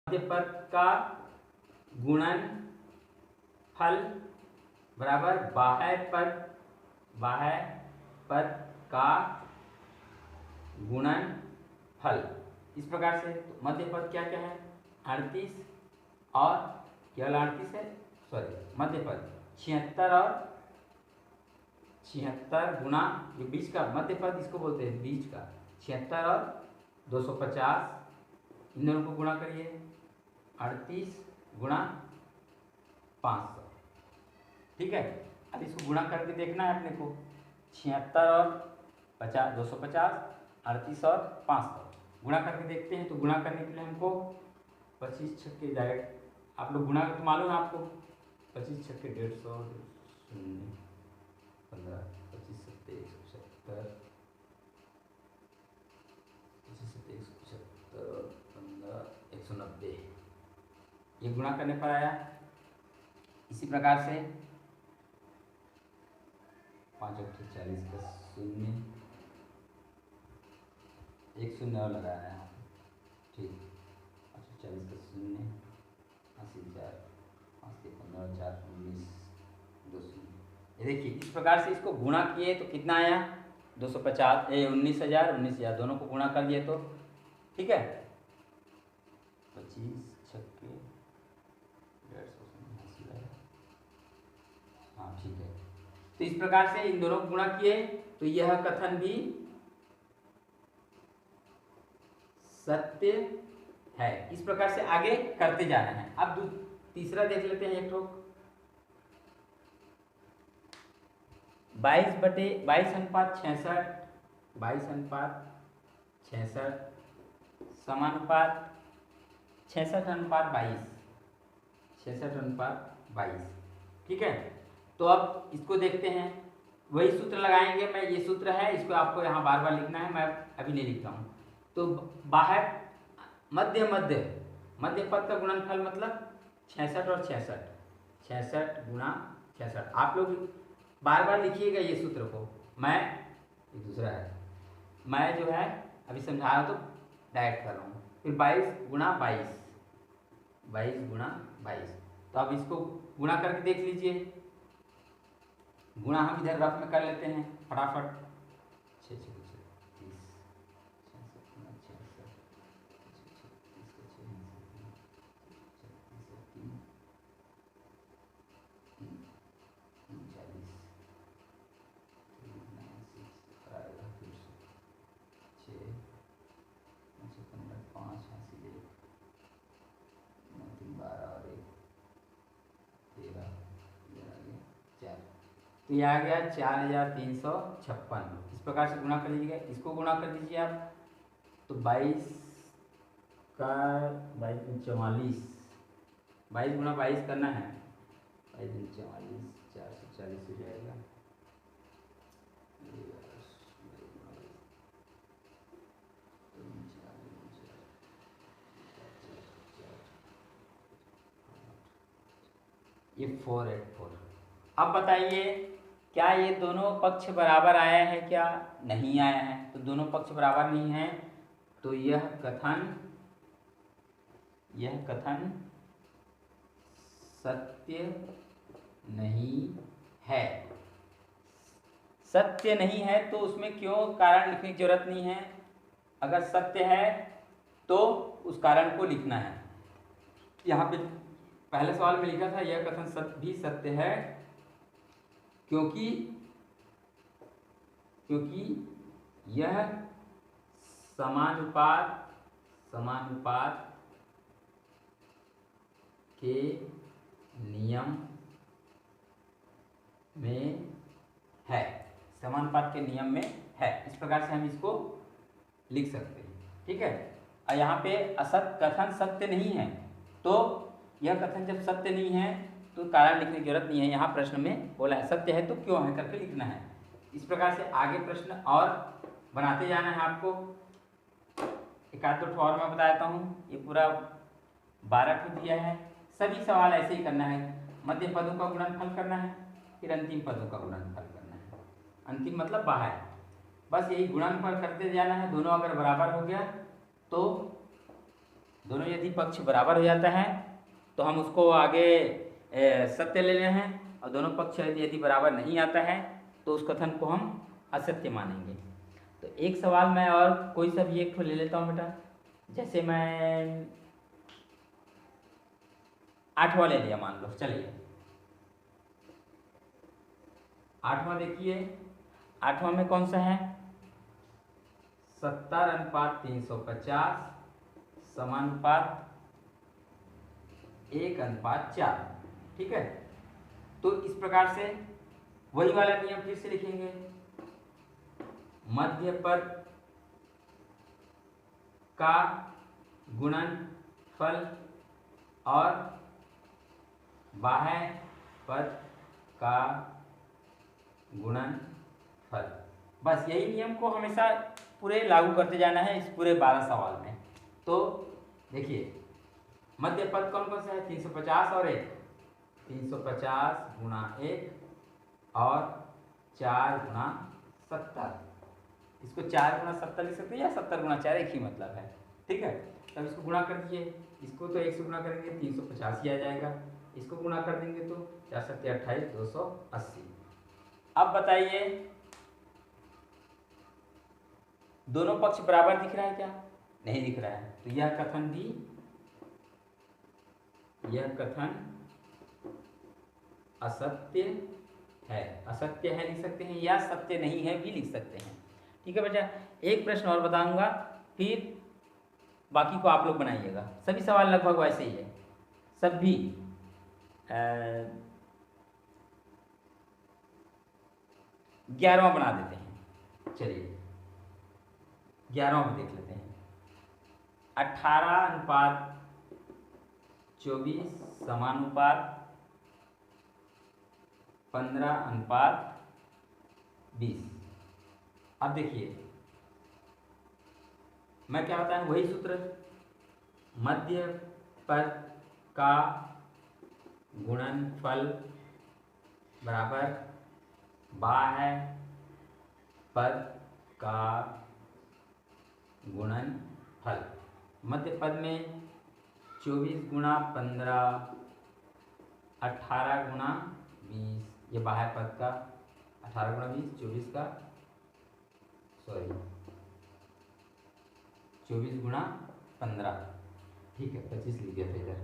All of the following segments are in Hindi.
मध्य पद का गुणनफल बराबर बाह्य पद का गुणनफल। इस प्रकार से मध्य पद क्या क्या है 38 और केवल 38 है, सॉरी मध्य पद 76 और 76 गुणा ये बीच का मध्य पद इसको बोलते हैं बीच का 76 और 250 इन दोनों को गुणा करिए 38 गुणा 500। ठीक है, अब इसको गुणा करके देखना है अपने को 76 और 50 250 38 और 500 गुणा करके देखते हैं। तो गुणा करने के लिए हमको 25 छक्के डायरेक्ट आप लोग गुणा तो मालूम है आपको 25 छक्के 150 शून्य 15 25 सत्ते 175 25 सत्ते 175 15 190 ये गुणा करने पर आया। इसी प्रकार से 5 अट्ठे 40 का शून्य एक शून्य और लगाया है यहाँ ठीक 5 40 का शून्य 80 4 5 के 15 4 19 2 शून्य। ये देखिए इस प्रकार से इसको गुणा किए तो कितना आया 250 19,000 दोनों को गुणा कर दिए तो ठीक है 25 छक्के 150 हाँ ठीक है। तो इस प्रकार से इन दोनों को गुणा किए तो यह कथन भी सत्य है। इस प्रकार से आगे करते जाना है। अब तीसरा देख लेते हैं एक ठोक 22/66 22/66 समानुपात 66/22 66/22 ठीक है। तो अब इसको देखते हैं वही सूत्र लगाएंगे। मैं ये सूत्र है इसको आपको यहाँ बार बार लिखना है, मैं अभी नहीं लिखता हूँ। तो बाहर मध्य पद का गुणनफल मतलब 66 और 66 गुणा 66 आप लोग बार बार लिखिएगा ये सूत्र को। मैं ये दूसरा है मैं जो है अभी समझा रहा हूँ तो डायरेक्ट कर रहा हूँ। फिर 22 गुणा 22 तो अब इसको गुणा करके देख लीजिए। गुणा हम इधर रफ में कर लेते हैं फटाफट 6 6 तो यह आ गया 4356। इस प्रकार से गुणा कर लीजिएगा। इसको गुणा कर दीजिए आप तो 22 का 22 गुणा 22 करना है 22 44 440 हो जाएगा। ये 484। अब बताइए क्या ये दोनों पक्ष बराबर आया है क्या नहीं आया है। तो दोनों पक्ष बराबर नहीं है तो यह कथन सत्य नहीं है। सत्य नहीं है तो उसमें क्यों कारण लिखने की जरूरत नहीं है। अगर सत्य है तो उस कारण को लिखना है। यहाँ पे पहले सवाल में लिखा था यह कथन भी सत्य है क्योंकि यह समानुपात के नियम में है। समानुपात के नियम में है। इस प्रकार से हम इसको लिख सकते हैं ठीक है। और यहाँ पे असत कथन सत्य नहीं है तो यह कथन जब सत्य नहीं है तो कारण लिखने की जरूरत नहीं है। यहाँ प्रश्न में बोला है सत्य है तो क्यों है करके लिखना है। इस प्रकार से आगे प्रश्न और बनाते जाना है आपको। एक आध दो और मैं बताता हूँ। ये पूरा 12 को दिया है। सभी सवाल ऐसे ही करना है। मध्य पदों का गुणनफल करना है फिर अंतिम पदों का गुणनफल करना है। अंतिम मतलब बाहर बस यही गुणनफल करते जाना है। दोनों अगर बराबर हो गया तो दोनों यदि पक्ष बराबर हो जाता है तो हम उसको आगे सत्य ले लें हैं, और दोनों पक्ष यदि बराबर नहीं आता है तो उस कथन को हम असत्य मानेंगे। तो एक सवाल मैं और कोई सा भी एक ले लेता हूँ बेटा। जैसे मैं 8वां ले लिया मान लो, चलिए 8वां देखिए, 8वां में कौन सा है, 70:350 समानुपात 1:4। ठीक है, तो इस प्रकार से वही वाला नियम फिर से लिखेंगे, मध्य पद का गुणनफल और बाह्य पद का गुणनफल। बस यही नियम को हमेशा पूरे लागू करते जाना है इस पूरे 12 सवाल में। तो देखिए मध्य पद कौन कौन सा है, 350 और 1, 350 गुणा 1 और 4 गुणा 70। इसको 4 गुणा 70 लिख सकते हैं या 70 गुणा 4, एक ही मतलब है। ठीक है, तब इसको गुणा कर दीजिए, इसको तो 1 से गुणा करेंगे 350 ही आ जाएगा, इसको गुणा कर देंगे तो 4 7 28 280। अब बताइए दोनों पक्ष बराबर दिख रहा है क्या, नहीं दिख रहा है, तो यह कथन भी, यह कथन असत्य है, असत्य है लिख सकते हैं या सत्य नहीं है भी लिख सकते हैं। ठीक है बेटा, एक प्रश्न और बताऊंगा फिर बाकी को आप लोग बनाइएगा। सभी सवाल लगभग वैसे ही है, सभी 11वां बना देते हैं। चलिए 11वां में देख लेते हैं, 18:24 समानुपात 15:20। अब देखिए मैं क्या बताया, वही सूत्र, मध्य पद का गुणनफल बराबर बाह्य पद का गुणनफल। मध्य पद में 24 गुणा 15 18 गुणा 20, ये बाह्य पद का 18 गुणा 20 24 का, सॉरी 24 गुणा 15, ठीक है 25 लिख दिया था इधर।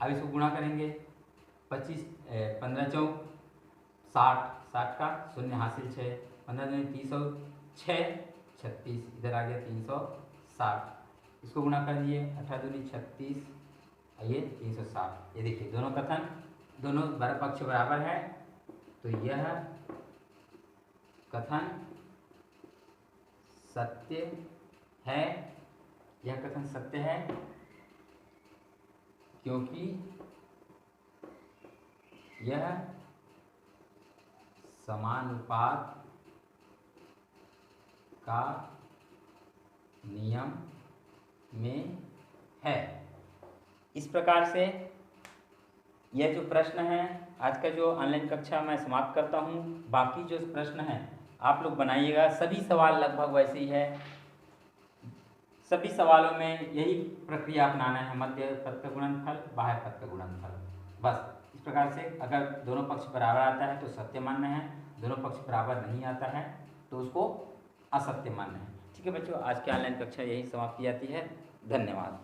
अब इसको गुणा करेंगे, 25 15 चौक 60, 60 का शून्य हासिल 6, 15 दूनी 30 और 6 36, इधर आ गया 360, इसको गुणा कर दिए 18 दूनी 36, ये 360। ये देखिए दोनों कथन, दोनों पक्ष बराबर है, तो यह कथन सत्य है, यह कथन सत्य है क्योंकि यह समानुपात का नियम में है। इस प्रकार से यह जो प्रश्न है आज का जो ऑनलाइन कक्षा मैं समाप्त करता हूँ। बाकी जो प्रश्न हैं आप लोग बनाइएगा, सभी सवाल लगभग वैसे ही है, सभी सवालों में यही प्रक्रिया अपनाना है, मध्य पद का गुणनफल बाह्य पद का गुणनफल। बस इस प्रकार से अगर दोनों पक्ष बराबर आता है तो सत्य मानना है, दोनों पक्ष बराबर नहीं आता है तो उसको असत्य मानना है। ठीक है बच्चों, आज की ऑनलाइन कक्षा यही समाप्त की जाती है। धन्यवाद।